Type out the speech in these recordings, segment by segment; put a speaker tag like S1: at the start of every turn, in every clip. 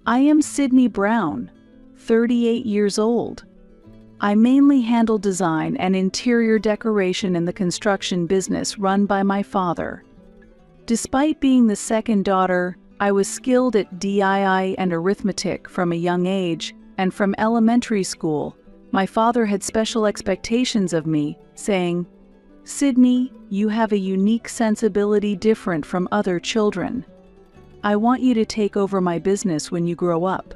S1: I am Sydney Brown, 38 years old. I mainly handle design and interior decoration in the construction business run by my father. Despite being the second daughter, I was skilled at DIY and arithmetic from a young age, and from elementary school, my father had special expectations of me, saying, "Sydney, you have a unique sensibility different from other children. I want you to take over my business when you grow up."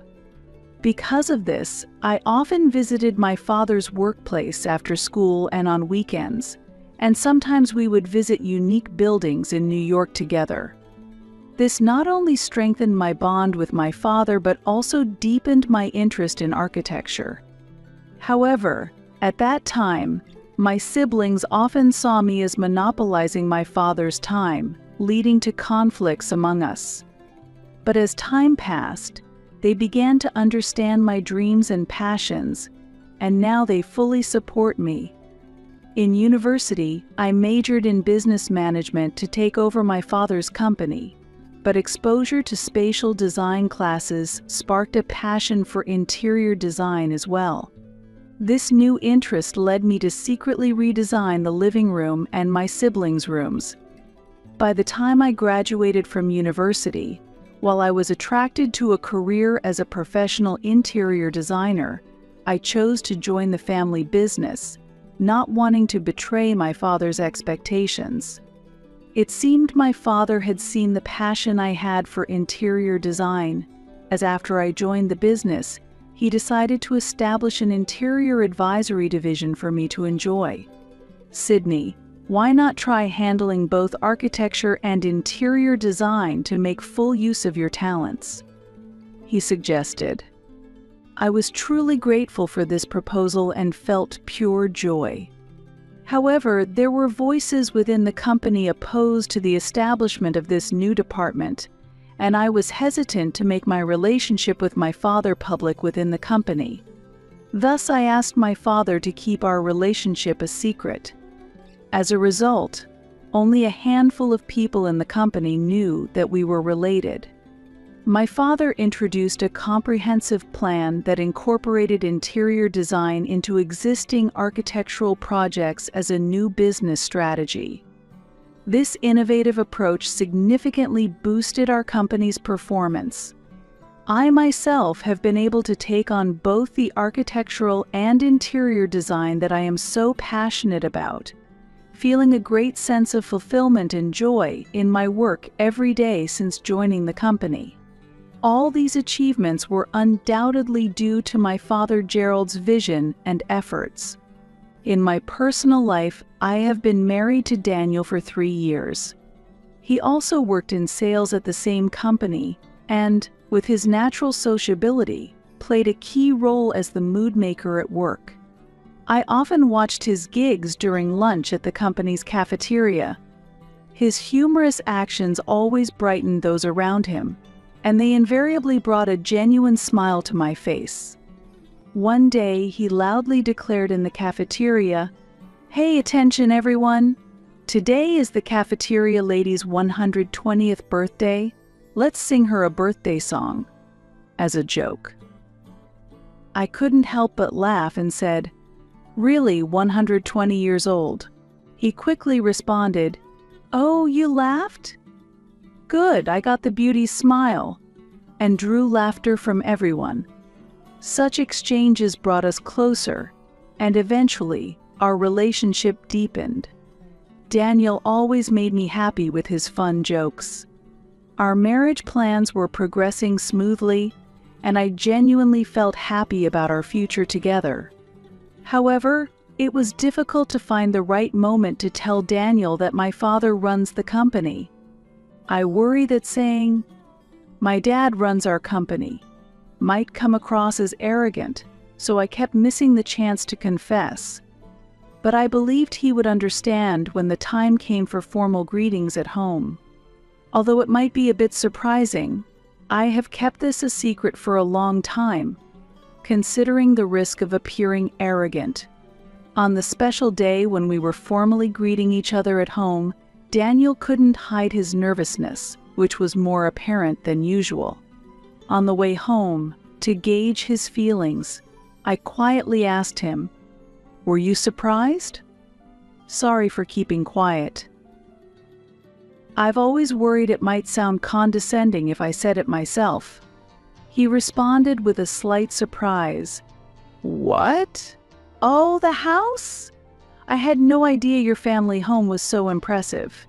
S1: Because of this, I often visited my father's workplace after school and on weekends, and sometimes we would visit unique buildings in New York together. This not only strengthened my bond with my father but also deepened my interest in architecture. However, at that time, my siblings often saw me as monopolizing my father's time, leading to conflicts among us. But as time passed, they began to understand my dreams and passions, and now they fully support me. In university, I majored in business management to take over my father's company, but exposure to spatial design classes sparked a passion for interior design as well. This new interest led me to secretly redesign the living room and my siblings' rooms. By the time I graduated from university, while I was attracted to a career as a professional interior designer, I chose to join the family business, not wanting to betray my father's expectations. It seemed my father had seen the passion I had for interior design, as after I joined the business, he decided to establish an interior advisory division for me to enjoy. "Sydney, why not try handling both architecture and interior design to make full use of your talents?" he suggested. I was truly grateful for this proposal and felt pure joy. However, there were voices within the company opposed to the establishment of this new department, and I was hesitant to make my relationship with my father public within the company. Thus, I asked my father to keep our relationship a secret. As a result, only a handful of people in the company knew that we were related. My father introduced a comprehensive plan that incorporated interior design into existing architectural projects as a new business strategy. This innovative approach significantly boosted our company's performance. I myself have been able to take on both the architectural and interior design that I am so passionate about, feeling a great sense of fulfillment and joy in my work every day since joining the company. All these achievements were undoubtedly due to my father Gerald's vision and efforts. In my personal life, I have been married to Daniel for 3 years. He also worked in sales at the same company and, with his natural sociability, played a key role as the mood maker at work. I often watched his gigs during lunch at the company's cafeteria. His humorous actions always brightened those around him, and they invariably brought a genuine smile to my face. One day, he loudly declared in the cafeteria, "Hey, attention everyone! Today is the cafeteria lady's 120th birthday. Let's sing her a birthday song," as a joke. I couldn't help but laugh and said, "Really, 120 years old?" He quickly responded, "Oh, you laughed? Good, I got the beauty's smile," and drew laughter from everyone. Such exchanges brought us closer, and eventually, our relationship deepened. Daniel always made me happy with his fun jokes. Our marriage plans were progressing smoothly, and I genuinely felt happy about our future together. However, it was difficult to find the right moment to tell Daniel that my father runs the company. I worry that saying, "My dad runs our company," might come across as arrogant, so I kept missing the chance to confess. But I believed he would understand when the time came for formal greetings at home. Although it might be a bit surprising, I have kept this a secret for a long time, considering the risk of appearing arrogant. On the special day when we were formally greeting each other at home, Daniel couldn't hide his nervousness, which was more apparent than usual. On the way home, to gauge his feelings, I quietly asked him, "Were you surprised?" "Sorry for keeping quiet." "I've always worried it might sound condescending if I said it myself." He responded with a slight surprise. "What? Oh, the house? I had no idea your family home was so impressive.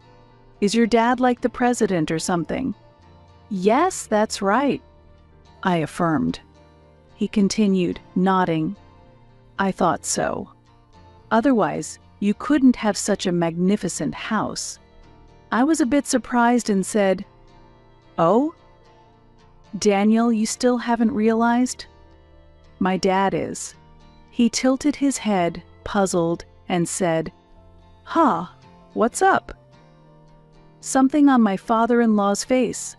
S1: Is your dad like the president or something?" "Yes, that's right," I affirmed. He continued, nodding. "I thought so. Otherwise, you couldn't have such a magnificent house." I was a bit surprised and said, "Oh? Daniel, you still haven't realized?" "My dad is." He tilted his head, puzzled, and said, "Huh, what's up?" "Something on my father-in-law's face.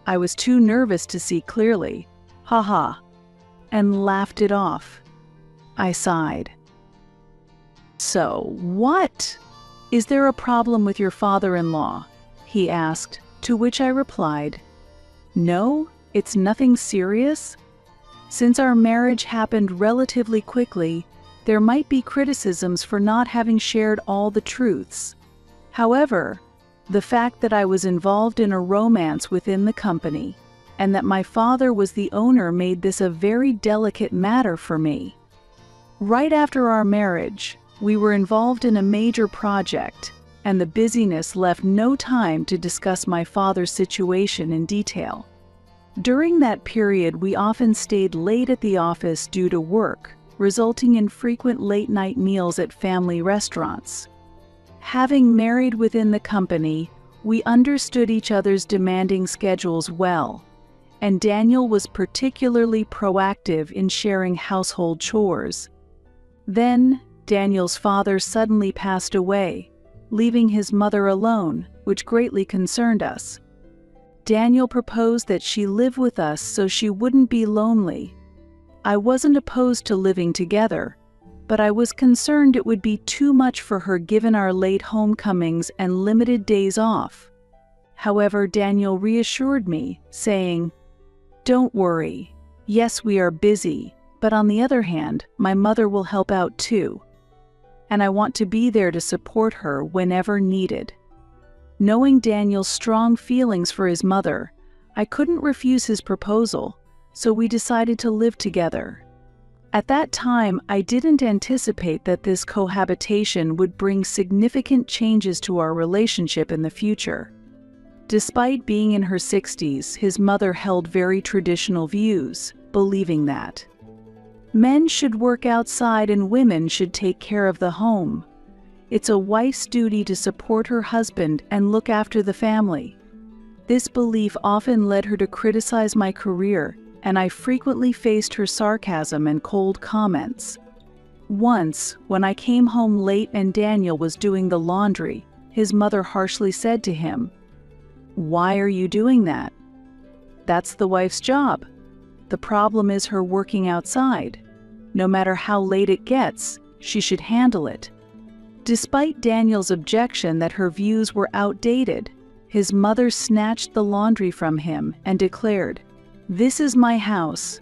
S1: I was too nervous to see clearly. Ha ha," and laughed it off. I sighed. "So, what? Is there a problem with your father-in-law?" he asked, to which I replied, "No, it's nothing serious. Since our marriage happened relatively quickly, there might be criticisms for not having shared all the truths. However, the fact that I was involved in a romance within the company and that my father was the owner made this a very delicate matter for me. Right after our marriage, we were involved in a major project, and the busyness left no time to discuss my father's situation in detail. During that period, we often stayed late at the office due to work, resulting in frequent late-night meals at family restaurants. Having married within the company, we understood each other's demanding schedules well, and Daniel was particularly proactive in sharing household chores. Then, Daniel's father suddenly passed away, leaving his mother alone, which greatly concerned us. Daniel proposed that she live with us so she wouldn't be lonely. I wasn't opposed to living together, but I was concerned it would be too much for her given our late homecomings and limited days off. However, Daniel reassured me, saying, "Don't worry. Yes, we are busy, but on the other hand, my mother will help out too. And I want to be there to support her whenever needed." Knowing Daniel's strong feelings for his mother, I couldn't refuse his proposal, so we decided to live together. At that time, I didn't anticipate that this cohabitation would bring significant changes to our relationship in the future. Despite being in her 60s, his mother held very traditional views, believing that men should work outside and women should take care of the home. It's a wife's duty to support her husband and look after the family. This belief often led her to criticize my career, and I frequently faced her sarcasm and cold comments. Once, when I came home late and Daniel was doing the laundry, his mother harshly said to him, "Why are you doing that? That's the wife's job. The problem is her working outside. No matter how late it gets, she should handle it." Despite Daniel's objection that her views were outdated, his mother snatched the laundry from him and declared, "This is my house.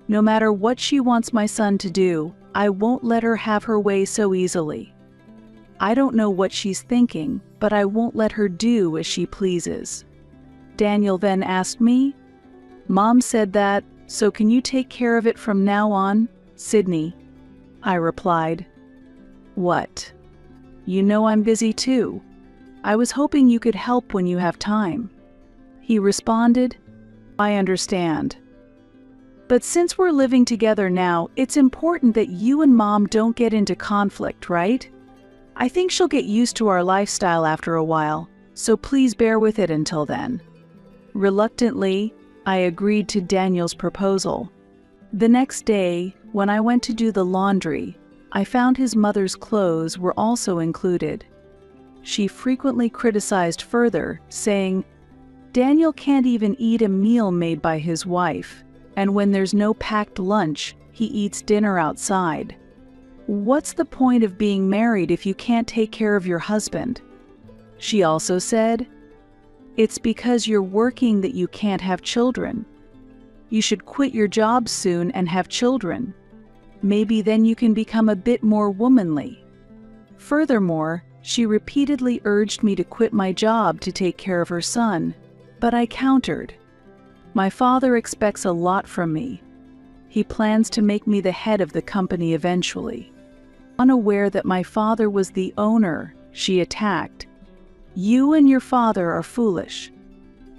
S1: No matter what she wants my son to do, I won't let her have her way so easily. I don't know what she's thinking, but I won't let her do as she pleases." Daniel then asked me, "Mom said that, so can you take care of it from now on, Sydney?" I replied, "What? You know I'm busy too. I was hoping you could help when you have time." He responded, "I understand. But since we're living together now, it's important that you and Mom don't get into conflict, right? I think she'll get used to our lifestyle after a while, so please bear with it until then." Reluctantly, I agreed to Daniel's proposal. The next day, when I went to do the laundry, I found his mother's clothes were also included. She frequently criticized further, saying, "Daniel can't even eat a meal made by his wife, and when there's no packed lunch, he eats dinner outside. What's the point of being married if you can't take care of your husband?" She also said, "It's because you're working that you can't have children." You should quit your job soon and have children. Maybe then you can become a bit more womanly. Furthermore, she repeatedly urged me to quit my job to take care of her son, but I countered. My father expects a lot from me. He plans to make me the head of the company eventually. Unaware that my father was the owner, she attacked. You and your father are foolish.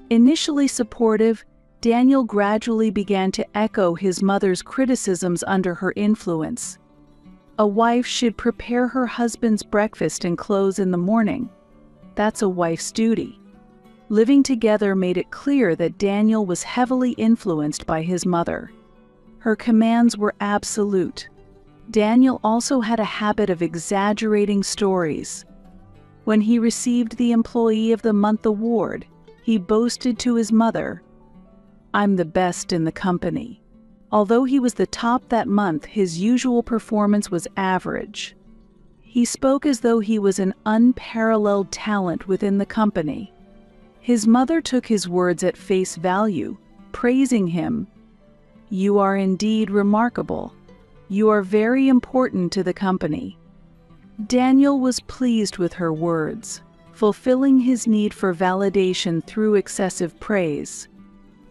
S1: Initially supportive, Daniel gradually began to echo his mother's criticisms under her influence. A wife should prepare her husband's breakfast and clothes in the morning. That's a wife's duty. Living together made it clear that Daniel was heavily influenced by his mother. Her commands were absolute. Daniel also had a habit of exaggerating stories. When he received the Employee of the Month award, he boasted to his mother, "I'm the best in the company." Although he was the top that month, his usual performance was average. He spoke as though he was an unparalleled talent within the company. His mother took his words at face value, praising him. "You are indeed remarkable. You are very important to the company." Daniel was pleased with her words, fulfilling his need for validation through excessive praise.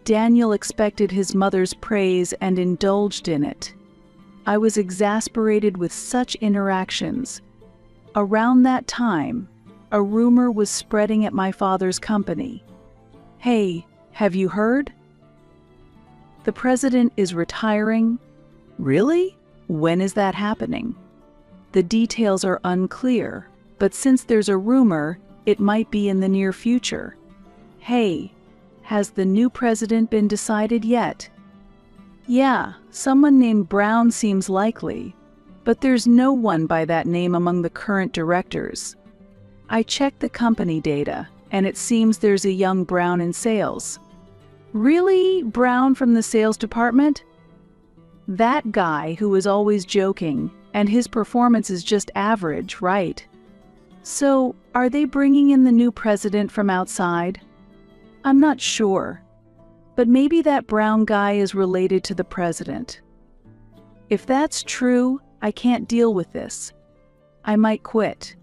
S1: Daniel expected his mother's praise and indulged in it. I was exasperated with such interactions. Around that time, a rumor was spreading at my father's company. "Hey, have you heard? The president is retiring." "Really? When is that happening?" "The details are unclear, but since there's a rumor, it might be in the near future." "Hey, has the new president been decided yet?" "Yeah, someone named Brown seems likely, but there's no one by that name among the current directors. I checked the company data, and it seems there's a young Brown in sales." "Really? Brown from the sales department?" "That guy who is always joking, and his performance is just average, right?" "So, are they bringing in the new president from outside?" "I'm not sure, but maybe that Brown guy is related to the president." "If that's true, I can't deal with this. I might quit."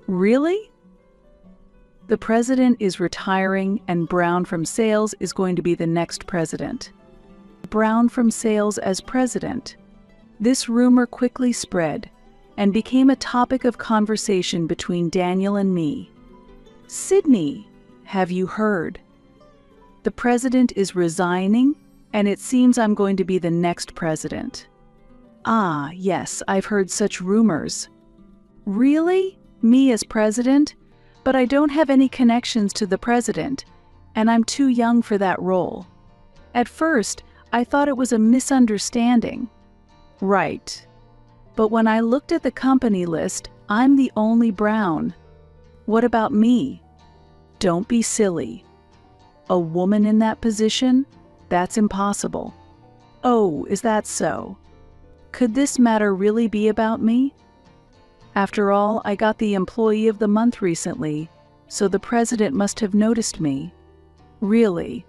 S1: "Really?" "The president is retiring and Brown from sales is going to be the next president." Brown from sales as president. This rumor quickly spread and became a topic of conversation between Daniel and me. "Sydney, have you heard? The president is resigning, and it seems I'm going to be the next president." "Ah, yes, I've heard such rumors." "Really? Me as president? But I don't have any connections to the president, and I'm too young for that role. At first, I thought it was a misunderstanding." "Right. But when I looked at the company list, I'm the only Brown." "What about me?" "Don't be silly. A woman in that position? That's impossible." "Oh, is that so? Could this matter really be about me? After all, I got the Employee of the Month recently, so the president must have noticed me." "Really?"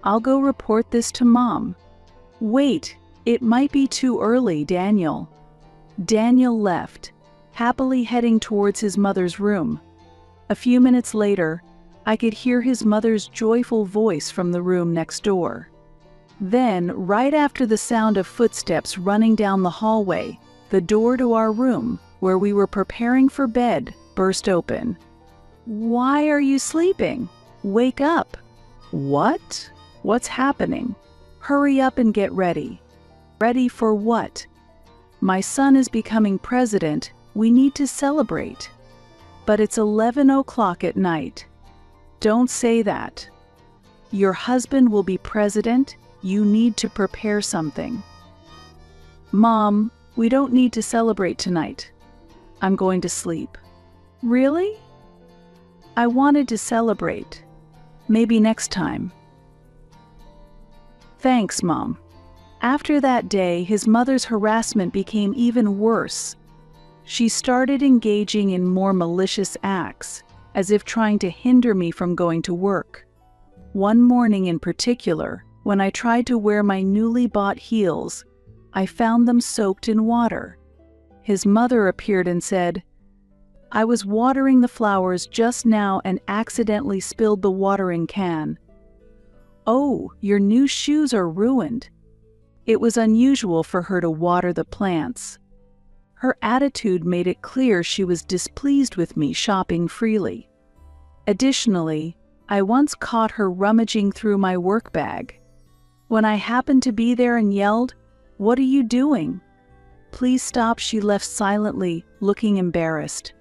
S1: "I'll go report this to Mom." "Wait, it might be too early, Daniel." Daniel left, happily heading towards his mother's room. A few minutes later, I could hear his mother's joyful voice from the room next door. Then, right after the sound of footsteps running down the hallway, the door to our room, where we were preparing for bed, burst open. "Why are you sleeping? Wake up." "What? What's happening?" "Hurry up and get ready." "Ready for what?" "My son is becoming president. We need to celebrate." "But it's 11 o'clock at night." "Don't say that. Your husband will be president. You need to prepare something." "Mom, we don't need to celebrate tonight. I'm going to sleep." "Really?" "I wanted to celebrate. Maybe next time." "Thanks, Mom." After that day, his mother's harassment became even worse. She started engaging in more malicious acts, as if trying to hinder me from going to work. One morning in particular, When I tried to wear my newly bought heels, I found them soaked in water. His mother appeared and said, "I was watering the flowers just now and accidentally spilled the watering can. Oh, your new shoes are ruined." It was unusual for her to water the plants. Her attitude made it clear she was displeased with me shopping freely. Additionally, I once caught her rummaging through my work bag. When I happened to be there and yelled, "What are you doing? Please stop," she left silently, looking embarrassed.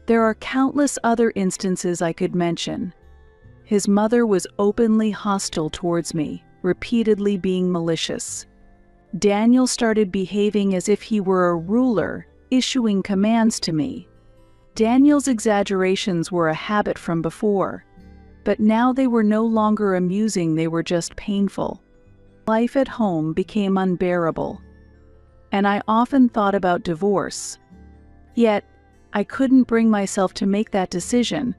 S1: There are countless other instances I could mention. His mother was openly hostile towards me, repeatedly being malicious. Daniel started behaving as if he were a ruler, issuing commands to me. Daniel's exaggerations were a habit from before, but now they were no longer amusing, they were just painful. Life at home became unbearable, and I often thought about divorce. Yet, I couldn't bring myself to make that decision,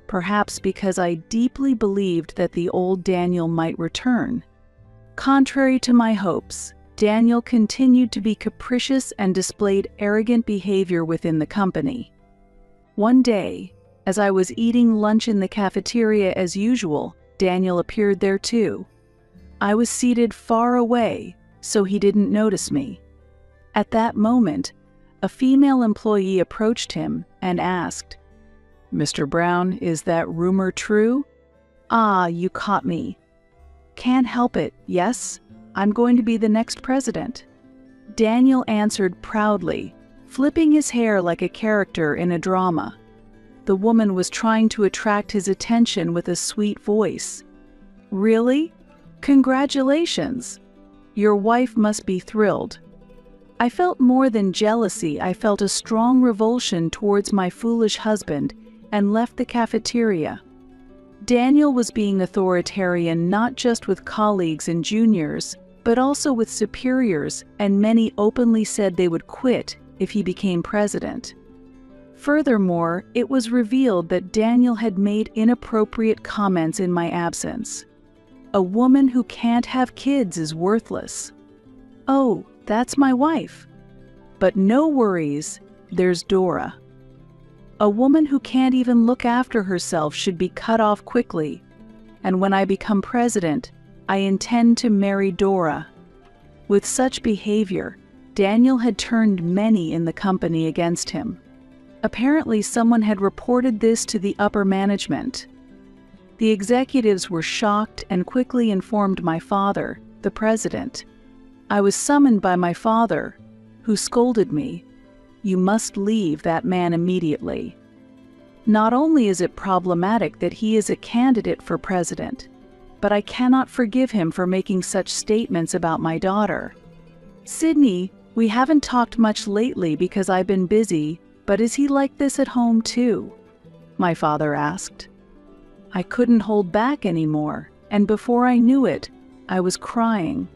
S1: perhaps because I deeply believed that the old Daniel might return. Contrary to my hopes, Daniel continued to be capricious and displayed arrogant behavior within the company. One day, as I was eating lunch in the cafeteria as usual, Daniel appeared there too. I was seated far away, so he didn't notice me. At that moment, a female employee approached him and asked, "Mr. Brown, is that rumor true?" "Ah, you caught me. Can't help it, yes, I'm going to be the next president." Daniel answered proudly, flipping his hair like a character in a drama. The woman was trying to attract his attention with a sweet voice. "Really? Congratulations! Your wife must be thrilled." I felt more than jealousy, I felt a strong revulsion towards my foolish husband and left the cafeteria. Daniel was being authoritarian not just with colleagues and juniors, but also with superiors, and many openly said they would quit if he became president. Furthermore, it was revealed that Daniel had made inappropriate comments in my absence. "A woman who can't have kids is worthless." "Oh, that's my wife. But no worries, there's Dora." "A woman who can't even look after herself should be cut off quickly. And when I become president, I intend to marry Dora." With such behavior, Daniel had turned many in the company against him. Apparently, someone had reported this to the upper management. The executives were shocked and quickly informed my father, the president. I was summoned by my father, who scolded me, "You must leave that man immediately. Not only is it problematic that he is a candidate for president, but I cannot forgive him for making such statements about my daughter." "Sydney, we haven't talked much lately because I've been busy, but is he like this at home too?" my father asked. I couldn't hold back anymore, and before I knew it, I was crying.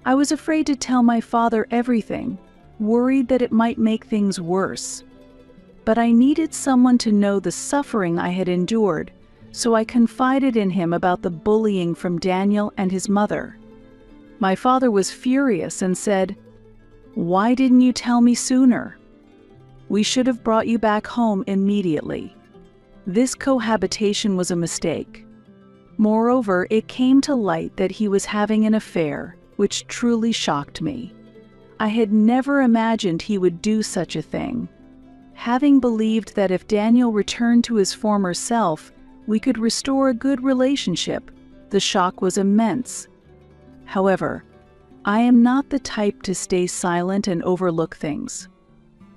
S1: I was afraid to tell my father everything, worried that it might make things worse. But I needed someone to know the suffering I had endured, so I confided in him about the bullying from Daniel and his mother. My father was furious and said, "Why didn't you tell me sooner? We should have brought you back home immediately." This cohabitation was a mistake. Moreover, it came to light that he was having an affair, which truly shocked me. I had never imagined he would do such a thing. Having believed that if Daniel returned to his former self, we could restore a good relationship, the shock was immense. However, I am not the type to stay silent and overlook things.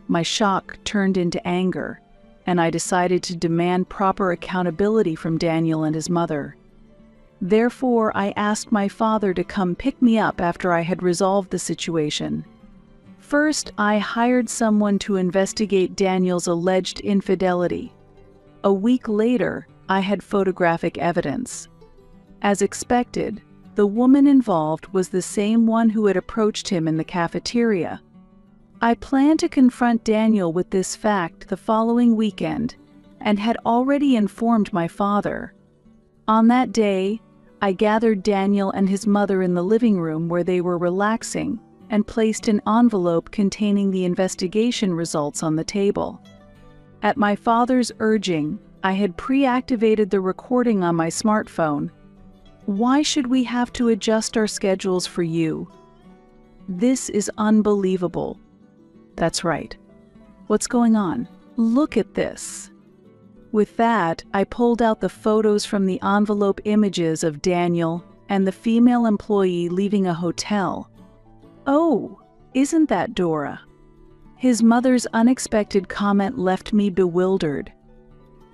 S1: My shock turned into anger, and I decided to demand proper accountability from Daniel and his mother. Therefore, I asked my father to come pick me up after I had resolved the situation. First, I hired someone to investigate Daniel's alleged infidelity. A week later, I had photographic evidence. As expected, the woman involved was the same one who had approached him in the cafeteria. I planned to confront Daniel with this fact the following weekend and had already informed my father. On that day, I gathered Daniel and his mother in the living room where they were relaxing and placed an envelope containing the investigation results on the table. At my father's urging, I had pre-activated the recording on my smartphone. Why should we have to adjust our schedules for you? This is unbelievable. That's right. What's going on? Look at this. With that, I pulled out the photos from the envelope images of Daniel and the female employee leaving a hotel. Oh, isn't that Dora? His mother's unexpected comment left me bewildered.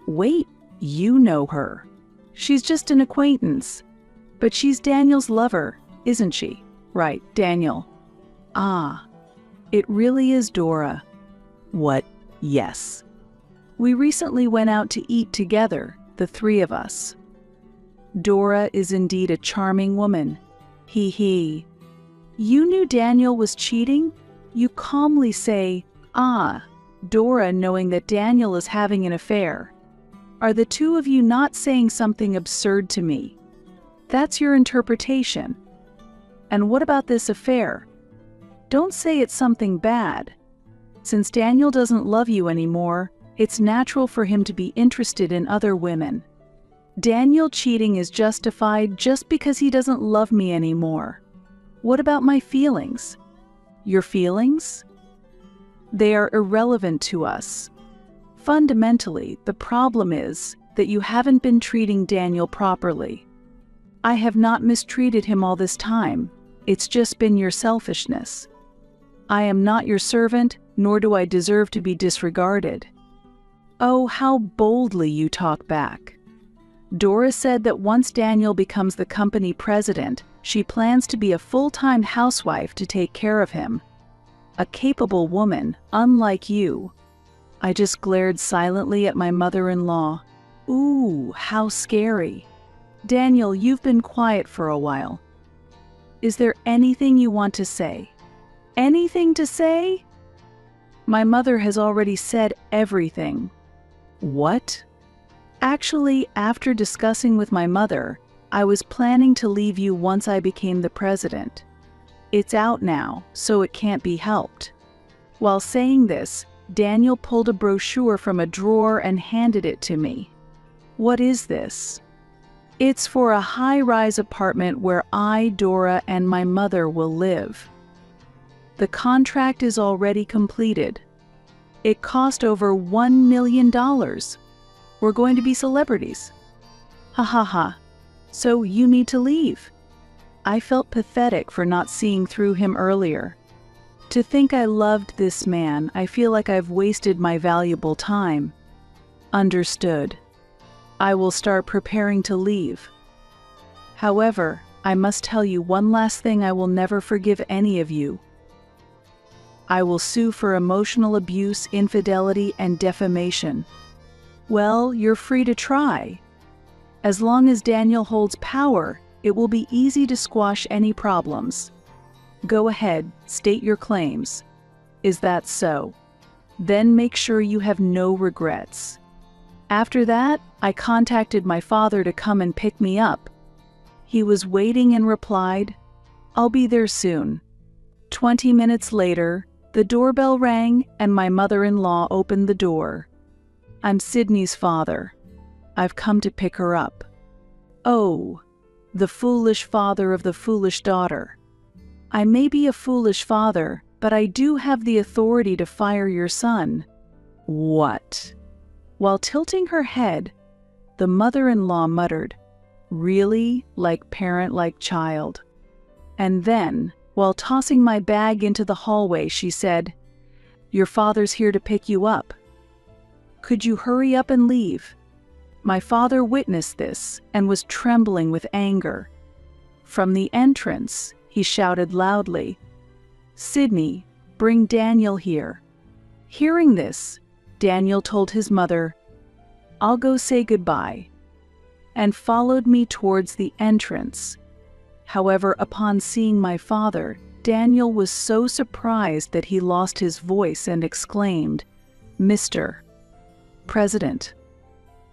S1: Wait, you know her. She's just an acquaintance. But she's Daniel's lover, isn't she? Right, Daniel. Ah, it really is Dora. What? Yes. We recently went out to eat together, the three of us. Dora is indeed a charming woman. Hee hee. You knew Daniel was cheating? You calmly say, ah, Dora, knowing that Daniel is having an affair. Are the two of you not saying something absurd to me? That's your interpretation. And what about this affair? Don't say it's something bad. Since Daniel doesn't love you anymore, it's natural for him to be interested in other women. Daniel cheating is justified just because he doesn't love me anymore. What about my feelings? Your feelings? They are irrelevant to us. Fundamentally, the problem is that you haven't been treating Daniel properly. I have not mistreated him all this time. It's just been your selfishness. I am not your servant, nor do I deserve to be disregarded. Oh, how boldly you talk back. Dora said that once Daniel becomes the company president, she plans to be a full-time housewife to take care of him. A capable woman, unlike you. I just glared silently at my mother-in-law. Ooh, how scary. Daniel, you've been quiet for a while. Is there anything you want to say? Anything to say? My mother has already said everything. What? Actually, after discussing with my mother, I was planning to leave you once I became the president. It's out now, so it can't be helped. While saying this, Daniel pulled a brochure from a drawer and handed it to me. What is this? It's for a high-rise apartment where I, Dora, and my mother will live. The contract is already completed. It cost over $1 million. We're going to be celebrities. Ha ha ha. So you need to leave. I felt pathetic for not seeing through him earlier. To think I loved this man, I feel like I've wasted my valuable time. Understood. I will start preparing to leave. However, I must tell you one last thing: I will never forgive any of you. I will sue for emotional abuse, infidelity, and defamation. Well, you're free to try. As long as Daniel holds power, it will be easy to squash any problems. Go ahead, state your claims. Is that so? Then make sure you have no regrets. After that, I contacted my father to come and pick me up. He was waiting and replied, "I'll be there soon." 20 minutes later, the doorbell rang and my mother-in-law opened the door. "I'm Sydney's father. I've come to pick her up." Oh, the foolish father of the foolish daughter. I may be a foolish father, but I do have the authority to fire your son. What? While tilting her head, the mother-in-law muttered, "Really? Like parent, like child." And then, while tossing my bag into the hallway, she said, "Your father's here to pick you up. Could you hurry up and leave?" My father witnessed this and was trembling with anger. From the entrance, he shouted loudly, "Sydney, bring Daniel here." Hearing this, Daniel told his mother, "I'll go say goodbye," and followed me towards the entrance. However, upon seeing my father, Daniel was so surprised that he lost his voice and exclaimed, "Mr. President."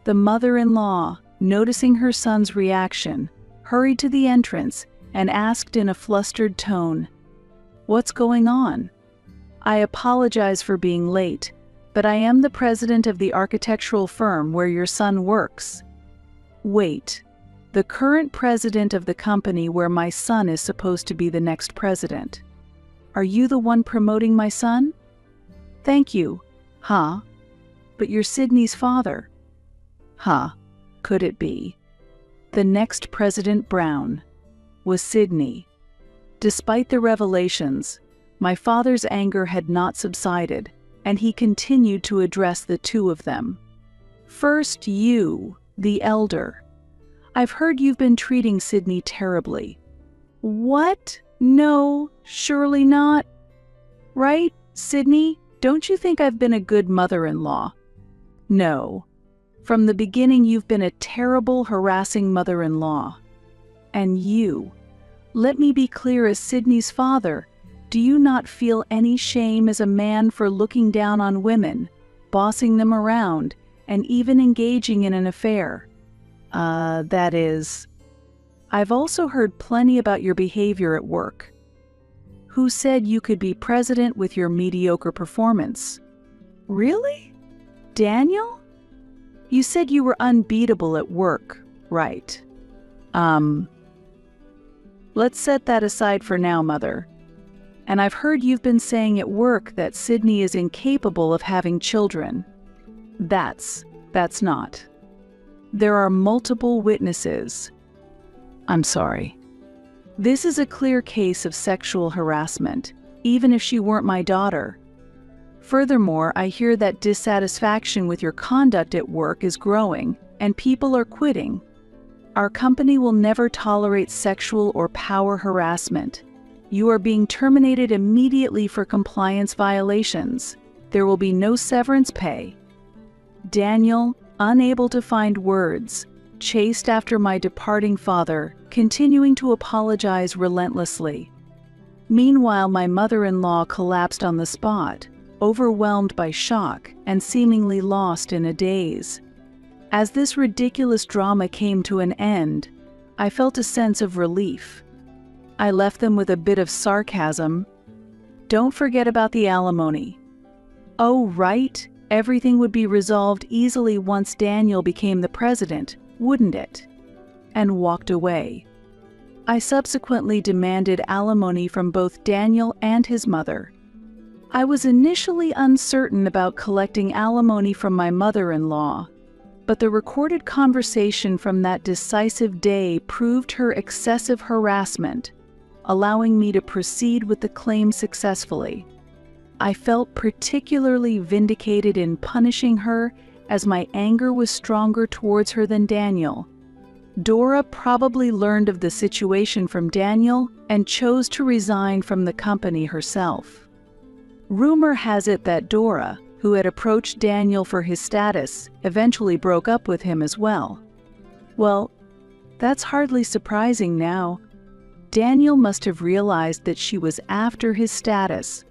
S1: The mother-in-law, noticing her son's reaction, hurried to the entrance and asked in a flustered tone, "What's going on?" "I apologize for being late, but I am the president of the architectural firm where your son works." "Wait, the current president of the company where my son is supposed to be the next president. Are you the one promoting my son?" "Thank you." "Huh? But you're Sydney's father." "Huh? Could it be?" The next President Brown was Sydney. Despite the revelations, my father's anger had not subsided, and he continued to address the two of them. "First you, the elder. I've heard you've been treating Sydney terribly." "What? No, surely not." "Right, Sydney? Don't you think I've been a good mother-in-law?" "No. From the beginning you've been a terrible, harassing mother-in-law. And you, let me be clear as Sydney's father, do you not feel any shame as a man for looking down on women, bossing them around, and even engaging in an affair?" That is... "I've also heard plenty about your behavior at work." "Who said you could be president with your mediocre performance?" "Really? Daniel? You said you were unbeatable at work, right?" Let's set that aside for now, Mother. And I've heard you've been saying at work that Sydney is incapable of having children." That's not. There are multiple witnesses." "I'm sorry." "This is a clear case of sexual harassment, even if she weren't my daughter. Furthermore, I hear that dissatisfaction with your conduct at work is growing, and people are quitting. Our company will never tolerate sexual or power harassment. You are being terminated immediately for compliance violations. There will be no severance pay." Daniel, unable to find words, chased after my departing father, continuing to apologize relentlessly. Meanwhile, my mother-in-law collapsed on the spot, overwhelmed by shock and seemingly lost in a daze. As this ridiculous drama came to an end, I felt a sense of relief. I left them with a bit of sarcasm. "Don't forget about the alimony." "Oh, right, everything would be resolved easily once Daniel became the president, wouldn't it?" And walked away. I subsequently demanded alimony from both Daniel and his mother. I was initially uncertain about collecting alimony from my mother-in-law, but the recorded conversation from that decisive day proved her excessive harassment, allowing me to proceed with the claim successfully. I felt particularly vindicated in punishing her, as my anger was stronger towards her than Daniel. Dora probably learned of the situation from Daniel and chose to resign from the company herself. Rumor has it that Dora, who had approached Daniel for his status, eventually broke up with him as well. Well, that's hardly surprising now. Daniel must have realized that she was after his status.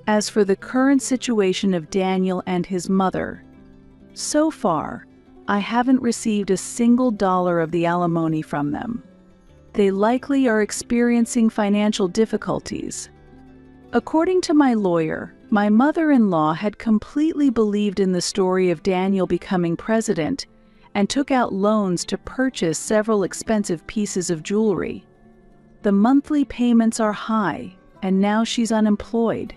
S1: As for the current situation of Daniel and his mother, so far, I haven't received a single dollar of the alimony from them. They likely are experiencing financial difficulties. According to my lawyer, my mother-in-law had completely believed in the story of Daniel becoming president and took out loans to purchase several expensive pieces of jewelry. The monthly payments are high, and now she's unemployed.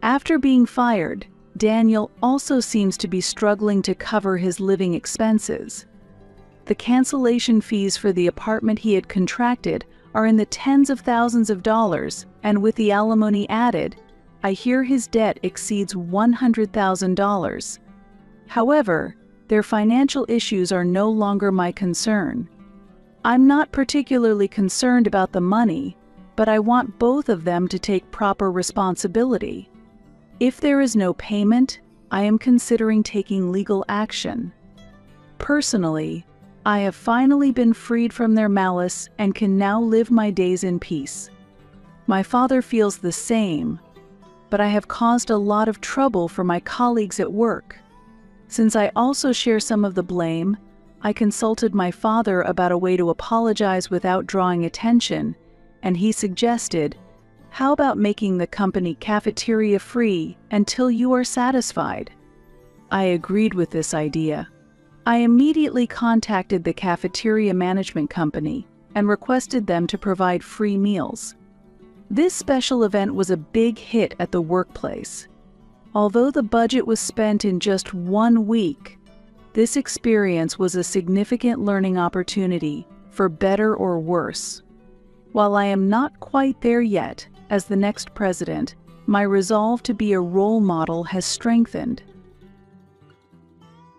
S1: After being fired, Daniel also seems to be struggling to cover his living expenses. The cancellation fees for the apartment he had contracted are in the tens of thousands of dollars, and with the alimony added, I hear his debt exceeds $100,000. However, their financial issues are no longer my concern. I'm not particularly concerned about the money, but I want both of them to take proper responsibility. If there is no payment, I am considering taking legal action. Personally, I have finally been freed from their malice and can now live my days in peace. My father feels the same, but I have caused a lot of trouble for my colleagues at work. Since I also share some of the blame, I consulted my father about a way to apologize without drawing attention, and he suggested, "How about making the company cafeteria free until you are satisfied?" I agreed with this idea. I immediately contacted the cafeteria management company and requested them to provide free meals. This special event was a big hit at the workplace. Although the budget was spent in just 1 week, this experience was a significant learning opportunity, for better or worse. While I am not quite there yet, as the next president, my resolve to be a role model has strengthened.